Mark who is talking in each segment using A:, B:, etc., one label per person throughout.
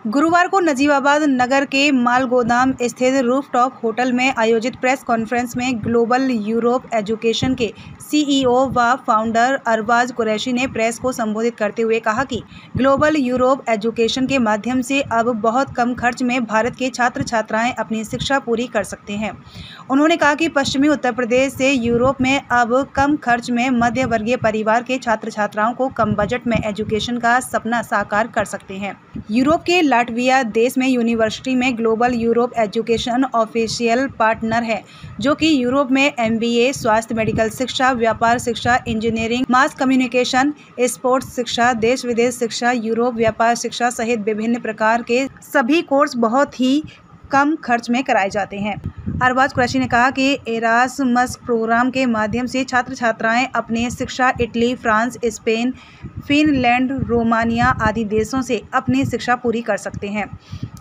A: गुरुवार को नजीबाबाद नगर के मालगोदाम स्थित रूफटॉप होटल में आयोजित प्रेस कॉन्फ्रेंस में ग्लोबल यूरोप एजुकेशन के सीईओ व फाउंडर अरबाज कुरैशी ने प्रेस को संबोधित करते हुए कहा कि ग्लोबल यूरोप एजुकेशन के माध्यम से अब बहुत कम खर्च में भारत के छात्र छात्राएं अपनी शिक्षा पूरी कर सकते हैं। उन्होंने कहा कि पश्चिमी उत्तर प्रदेश से यूरोप में अब कम खर्च में मध्य वर्गीय परिवार के छात्र छात्राओं को कम बजट में एजुकेशन का सपना साकार कर सकते हैं। यूरोप के लाटविया देश में यूनिवर्सिटी में global Europe education official partner है, जो कि यूरोप में MBA, स्वास्थ्य मेडिकल शिक्षा, व्यापार शिक्षा, इंजीनियरिंग, मास कम्युनिकेशन, स्पोर्ट्स शिक्षा, देश विदेश शिक्षा, यूरोप व्यापार शिक्षा सहित विभिन्न प्रकार के सभी कोर्स बहुत ही कम खर्च में कराए जाते हैं। अरबाज कुरैशी ने कहा कि एरास्मस प्रोग्राम के माध्यम से छात्र छात्राएं अपनी शिक्षा Italy, France, Spain, Finland, Romania आदि देशों से अपनी शिक्षा पूरी कर सकते हैं।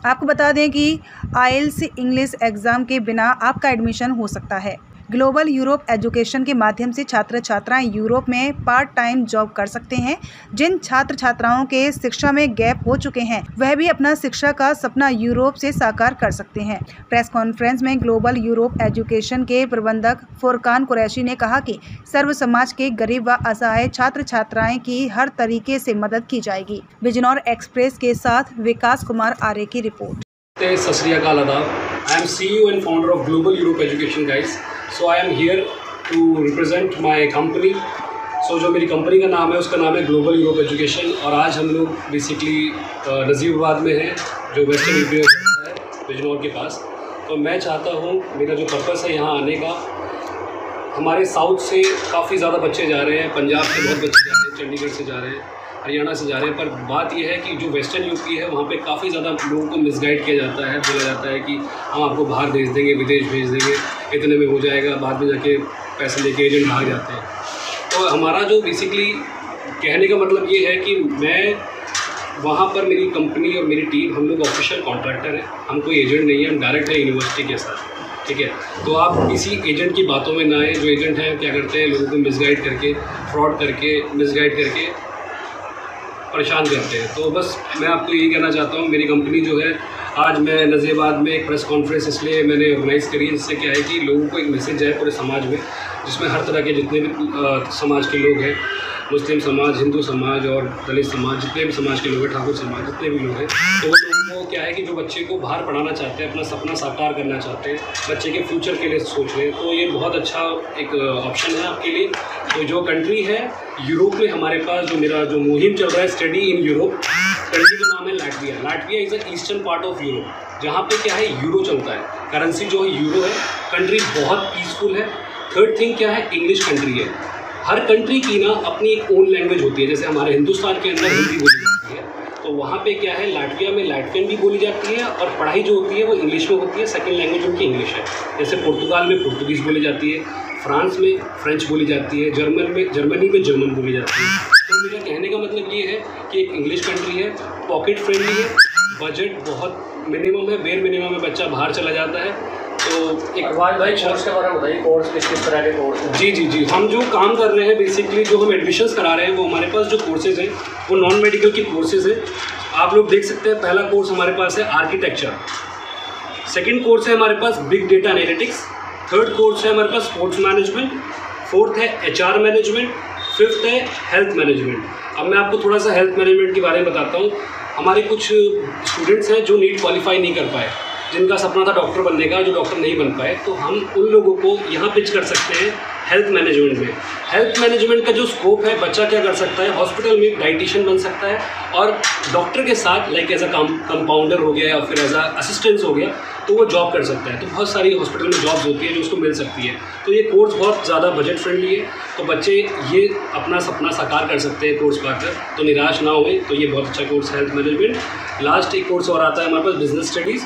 A: आपको बता दें कि IELTS इंग्लिश एग्ज़ाम के बिना आपका एडमिशन हो सकता है। ग्लोबल यूरोप एजुकेशन के माध्यम से छात्र छात्राएं यूरोप में पार्ट टाइम जॉब कर सकते हैं। जिन छात्र छात्राओं के शिक्षा में गैप हो चुके हैं, वह भी अपना शिक्षा का सपना यूरोप से साकार कर सकते हैं। प्रेस कॉन्फ्रेंस में ग्लोबल यूरोप एजुकेशन के प्रबंधक फुरकान कुरैशी ने कहा कि सर्व समाज के गरीब व असहाय छात्र छात्राएं की हर तरीके से मदद की जाएगी। बिजनौर एक्सप्रेस के साथ विकास कुमार आर्य की रिपोर्ट।
B: सत श्री अकाल आदाब। I am CEO and founder of Global Europe Education, guys. So I am here to represent my company. So जो मेरी कंपनी का नाम है उसका नाम है ग्लोबल यूरोप एजुकेशन, और आज हम लोग बेसिकली नजीबाबाद में हैं, जो वेस्टर्न यूपी है, बिजनौर के पास। तो मैं चाहता हूँ, मेरा जो पर्पस है यहाँ आने का, हमारे साउथ से काफ़ी ज़्यादा बच्चे जा रहे हैं, पंजाब से बहुत बच्चे जा रहे हैं, चंडीगढ़ से जा रहे हैं, हरियाणा से जा रहे हैं। पर बात यह है कि जो वेस्टर्न यूपी है वहाँ पे काफ़ी ज़्यादा लोगों को मिसगाइड किया जाता है। बोला जाता है कि हम आपको बाहर भेज देंगे, विदेश भेज देंगे, इतने में हो जाएगा, बाद में जाके पैसे लेके एजेंट भाग जाते हैं। तो हमारा जो बेसिकली कहने का मतलब ये है कि मैं वहाँ पर, मेरी कंपनी और मेरी टीम, हम लोग ऑफिशियल कॉन्ट्रैक्टर हैं, हम कोई एजेंट नहीं है, हम डायरेक्ट है यूनिवर्सिटी के साथ, ठीक है। तो आप किसी एजेंट की बातों में ना आए। जो एजेंट हैं क्या करते हैं, लोगों को मिसगाइड करके, फ्रॉड करके, मिसगाइड करके परेशान करते हैं। तो बस मैं आपको यही कहना चाहता हूँ, मेरी कंपनी जो है, आज मैं नजीबाबाद में एक प्रेस कॉन्फ्रेंस इसलिए मैंने ऑर्गेनाइज़ करी, जिससे क्या है कि लोगों को एक मैसेज जाए पूरे समाज में, जिसमें हर तरह के जितने भी समाज के लोग हैं, मुस्लिम समाज, हिंदू समाज और दलित समाज, जितने भी समाज के लोग हैं, ठाकुर समाज, जितने भी लोग हैं, तो वो लोगों को क्या है कि जो बच्चे को बाहर पढ़ाना चाहते हैं, अपना सपना साकार करना चाहते हैं, बच्चे के फ्यूचर के लिए सोच रहे हैं, तो ये बहुत अच्छा एक ऑप्शन है आपके लिए। तो जो कंट्री है यूरोप में, हमारे पास जो मेरा जो मुहिम चल रहा है, स्टडी इन यूरोप, कंट्री का नाम है Latvia. Latvia is the eastern part of Europe, जहाँ पे क्या है, यूरो चलता है, करेंसी जो है यूरो है। कंट्री बहुत पीसफुल है। थर्ड थिंग क्या है, इंग्लिश कंट्री है। हर कंट्री की ना अपनी एक ओन लैंग्वेज होती है। जैसे हमारे हिंदुस्तान के अंदर हिंदी बोली जाती है, तो वहाँ पे क्या है, लाटविया में लाटवियन भी बोली जाती है, और पढ़ाई जो होती है वो इंग्लिश में होती है। सेकंड लैंग्वेज उनकी इंग्लिश है। जैसे पुर्तगाल में पुर्तगीज़ बोली जाती है, फ्रांस में फ्रेंच बोली जाती है, जर्मनी में जर्मन बोली जाती है। तो मेरा कहने का मतलब ये है कि एक इंग्लिश कंट्री है, पॉकेट फ्रेंडली है, बजट बहुत मिनिमम है, बेर मिनिमम में बच्चा बाहर चला जाता है। तो एक
C: भाई कोर्स के बारे में बताइए, कोर्स किस तरह के कोर्स हैं?
B: जी, हम जो काम कर रहे हैं, बेसिकली जो हम एडमिशन्स करा रहे हैं, वो हमारे पास जो कोर्सेज़ हैं वो नॉन मेडिकल की कोर्सेज़ हैं। आप लोग देख सकते हैं, पहला कोर्स हमारे पास है आर्किटेक्चर, सेकेंड कोर्स है हमारे पास big data analytics, third course है हमारे पास स्पोर्ट्स मैनेजमेंट, फोर्थ है HR मैनेजमेंट, फिफ्थ है हेल्थ मैनेजमेंट। अब मैं आपको थोड़ा सा हेल्थ मैनेजमेंट के बारे में बताता हूँ। हमारे कुछ स्टूडेंट्स हैं जो नीट क्वालिफाई नहीं कर पाए, जिनका सपना था डॉक्टर बनने का, जो डॉक्टर नहीं बन पाए, तो हम उन लोगों को यहाँ पिच कर सकते हैं हेल्थ मैनेजमेंट में। हेल्थ मैनेजमेंट का जो स्कोप है, बच्चा क्या कर सकता है, हॉस्पिटल में डाइटिशियन बन सकता है, और डॉक्टर के साथ लाइक एज अ कंपाउंडर हो गया या फिर एज अ असिस्टेंस हो गया, तो वो जॉब कर सकता है। तो बहुत सारी हॉस्पिटल में जॉब्स होती है जो उसको मिल सकती है। तो ये कोर्स बहुत ज़्यादा बजट फ्रेंडली है, तो बच्चे ये अपना सपना साकार कर सकते हैं कोर्स पाकर, तो निराश ना हुए। तो ये बहुत अच्छा कोर्स है हेल्थ मैनेजमेंट। लास्ट एक कोर्स और आता है हमारे पास, business studies,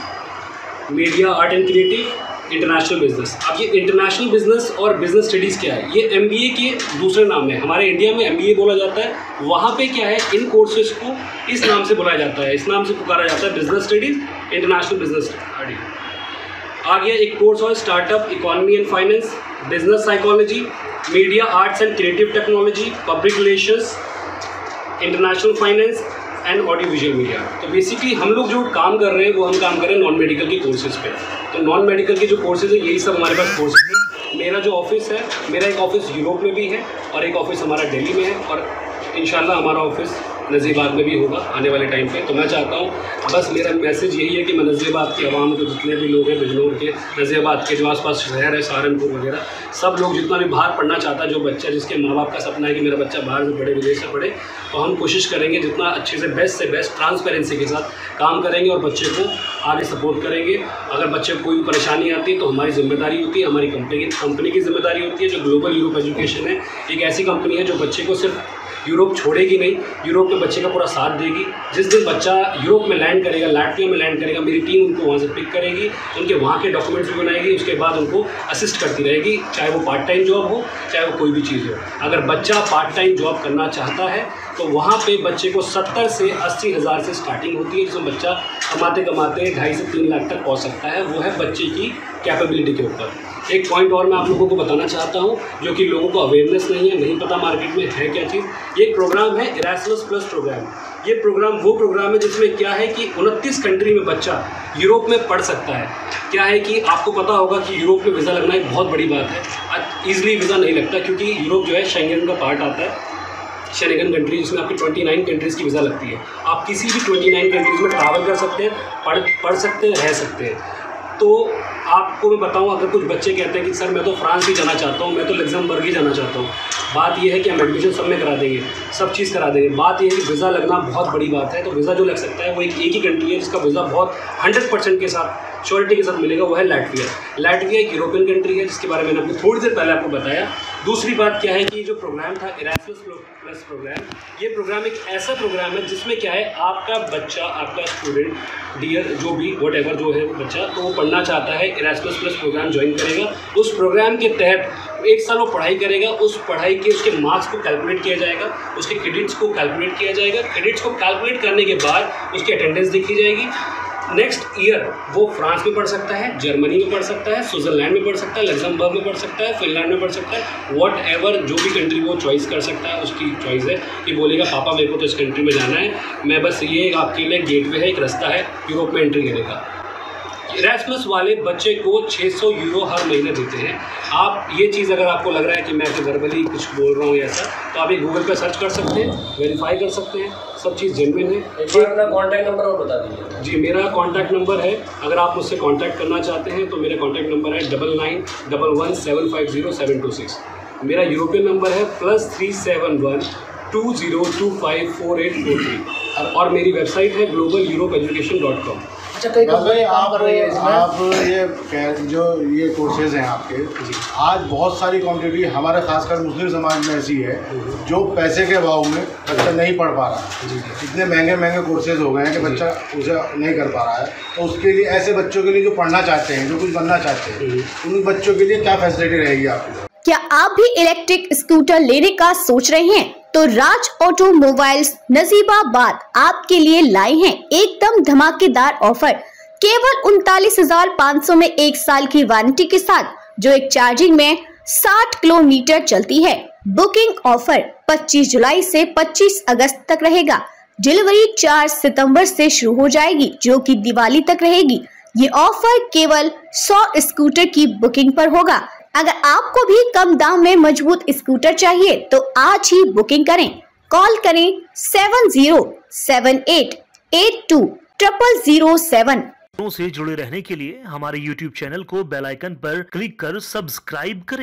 B: media, art and creative, international business. अब ये इंटरनेशनल बिजनेस और बिजनेस स्टडीज़ क्या है, ये MBA के दूसरे नाम है। हमारे इंडिया में MBA बोला जाता है, वहाँ पे क्या है, इन कोर्सेज को इस नाम से बुलाया जाता है, इस नाम से पुकारा जाता है, business studies, international business study. आ गया एक कोर्स और startup economy and finance, business psychology, media arts and creative technology, public relations, international finance, and audio visual media. तो बेसिकली हम लोग जो काम कर रहे हैं वो हम काम कर रहे हैं नॉन मेडिकल के कोर्सेज पे। तो नॉन मेडिकल के जो कोर्सेज है यही सब हमारे पास कोर्सेज है। मेरा जो ऑफिस है, मेरा एक ऑफिस यूरोप में भी है और एक ऑफिस हमारा दिल्ली में है और इंशाल्लाह हमारा ऑफिस नज़ीबाद में भी होगा आने वाले टाइम पे। तो मैं चाहता हूँ, बस मेरा मैसेज यही है कि मैं नज़ीबाद के अवाम के जितने भी लोग हैं, बिजनौर के, नज़ीबाद के जो आसपास शहर है, सहारनपुर वगैरह, सब लोग जितना भी बाहर पढ़ना चाहता है, जो बच्चा जिसके माँ बाप का सपना है कि मेरा बच्चा बाहर से पढ़े, विदेश से पढ़े, तो हम कोशिश करेंगे जितना अच्छे से बेस्ट ट्रांसपेरेंसी के साथ काम करेंगे और बच्चे को आगे सपोर्ट करेंगे। अगर बच्चे को कोई परेशानी आती है तो हमारी जिम्मेदारी होती है, हमारी कंपनी की जिम्मेदारी होती है। जो ग्लोबल यूरोप एजुकेशन है, एक ऐसी कंपनी है जो बच्चे को सिर्फ यूरोप छोड़ेगी नहीं, यूरोप में बच्चे का पूरा साथ देगी। जिस दिन बच्चा यूरोप में लैंड करेगा, लाटविया में लैंड करेगा, मेरी टीम उनको वहाँ से पिक करेगी, उनके वहाँ के डॉक्यूमेंट्स भी बनाएगी, उसके बाद उनको असिस्ट करती रहेगी, चाहे वो पार्ट टाइम जॉब हो, चाहे वो कोई भी चीज़ हो। अगर बच्चा पार्ट टाइम जॉब करना चाहता है तो वहाँ पे बच्चे को 70 से 80 हज़ार से स्टार्टिंग होती है, जिसमें बच्चा कमाते कमाते 2.5 से 3 लाख तक पहुँच सकता है। वो है बच्चे की कैपेबिलिटी के ऊपर। एक पॉइंट और मैं आप लोगों को बताना चाहता हूँ, जो कि लोगों को अवेयरनेस नहीं है, नहीं पता मार्केट में है क्या चीज़। ये प्रोग्राम है इरास्मस प्लस प्रोग्राम। ये प्रोग्राम वो प्रोग्राम है जिसमें क्या है कि 29 कंट्री में बच्चा यूरोप में पढ़ सकता है। क्या है कि आपको पता होगा कि यूरोप में वीज़ा लगना एक बहुत बड़ी बात है। ईजिली वीज़ा नहीं लगता क्योंकि यूरोप जो है शेंगन का पार्ट आता है, शेंगन कंट्री, जिसमें आपकी 29 कंट्रीज़ की वीज़ा लगती है। आप किसी भी 29 कंट्रीज़ में ट्रैवल कर सकते हैं, पढ़ सकते हैं, रह सकते हैं। तो आपको मैं बताऊं, अगर कुछ बच्चे कहते हैं कि सर मैं तो फ्रांस भी जाना चाहता हूं, मैं तो लग्जमबर्ग ही जाना चाहता हूं, बात यह है कि हम एडमिशन सब में करा देंगे, सब चीज़ करा देंगे। बात यह है कि वीज़ा लगना बहुत बड़ी बात है। तो वीज़ा जो लग सकता है वो एक ही कंट्री है जिसका वीज़ा बहुत 100% के साथ श्योरिटी के साथ मिलेगा, वो है लाटविया। लाटविया एक यूरोपियन कंट्री है जिसके बारे में मैंने आपको थोड़ी देर पहले आपको बताया। दूसरी बात क्या है कि जो प्रोग्राम था इरास्मस प्लस प्रोग्राम, ये प्रोग्राम एक ऐसा प्रोग्राम है जिसमें क्या है, आपका बच्चा, आपका स्टूडेंट, डियर जो भी व्हाटएवर जो है बच्चा, तो वो पढ़ना चाहता है, इरास्मस प्लस प्रोग्राम ज्वाइन करेगा। उस प्रोग्राम के तहत 1 साल वो पढ़ाई करेगा। उस पढ़ाई के उसके मार्क्स को कैलकुलेट किया जाएगा, उसके क्रेडिट्स को कैलकुलेट किया जाएगा। क्रेडिट्स को कैलकुलेट करने के बाद उसकी अटेंडेंस देखी जाएगी। नेक्स्ट ईयर वो फ्रांस में पढ़ सकता है, जर्मनी में पढ़ सकता है, स्विट्जरलैंड में पढ़ सकता है, लग्जमबर्ग में पढ़ सकता है, फिनलैंड में पढ़ सकता है, व्हाटएवर जो भी कंट्री वो चॉइस कर सकता है, उसकी चॉइस है कि बोलेगा पापा मेरे को तो इस कंट्री में जाना है, मैं बस ये आपके लिए गेटवे है, एक रास्ता है यूरोप में एंट्री करने का। इरास्मस वाले बच्चे को 600 यूरो हर महीने देते हैं। आप ये चीज़ अगर आपको लग रहा है कि मैं तो वर्बली कुछ बोल रहा हूँ ऐसा, तो आप ये गूगल पे सर्च कर सकते हैं, वेरीफाई कर सकते हैं, सब चीज़ जेन्युइन है।
C: एक बार अपना कॉन्टैक्ट नंबर और बता दीजिए।
B: जी, मेरा कॉन्टैक्ट नंबर है, अगर आप मुझसे कॉन्टैक्ट करना चाहते हैं तो मेरा कॉन्टैक्ट नंबर है 9911750726। मेरा यूरोपियन नंबर है +371 20254843 और मेरी वेबसाइट है globaleurop.education.com।
C: अच्छा, कई
D: भाई आप
C: ये
D: जो ये कोर्सेज हैं आपके, आज बहुत सारी क्वांटिटी हमारे खासकर मुस्लिम समाज में ऐसी है जो पैसे के अभाव में बच्चा नहीं पढ़ पा रहा। इतने महंगे महंगे कोर्सेज हो गए हैं कि बच्चा उसे नहीं कर पा रहा है। तो उसके लिए, ऐसे बच्चों के लिए जो पढ़ना चाहते हैं, जो कुछ बनना चाहते हैं, उन बच्चों के लिए क्या फैसिलिटी रहेगी आपकी?
E: क्या आप भी इलेक्ट्रिक स्कूटर लेने का सोच रहे हैं? तो राज ऑटोमोबाइल्स नजीबाबाद आपके लिए लाए हैं एकदम धमाकेदार ऑफर। केवल 39,500 में 1 साल की वारंटी के साथ, जो एक चार्जिंग में 60 किलोमीटर चलती है। बुकिंग ऑफर 25 जुलाई से 25 अगस्त तक रहेगा। डिलीवरी 4 सितंबर से शुरू हो जाएगी, जो कि दिवाली तक रहेगी। ये ऑफर केवल 100 स्कूटर की बुकिंग पर होगा। अगर आपको भी कम दाम में मजबूत स्कूटर चाहिए तो आज ही बुकिंग करें। कॉल करें 7078820007।
F: से जुड़े रहने के लिए हमारे YouTube चैनल को बेल आइकन पर क्लिक कर सब्सक्राइब करें।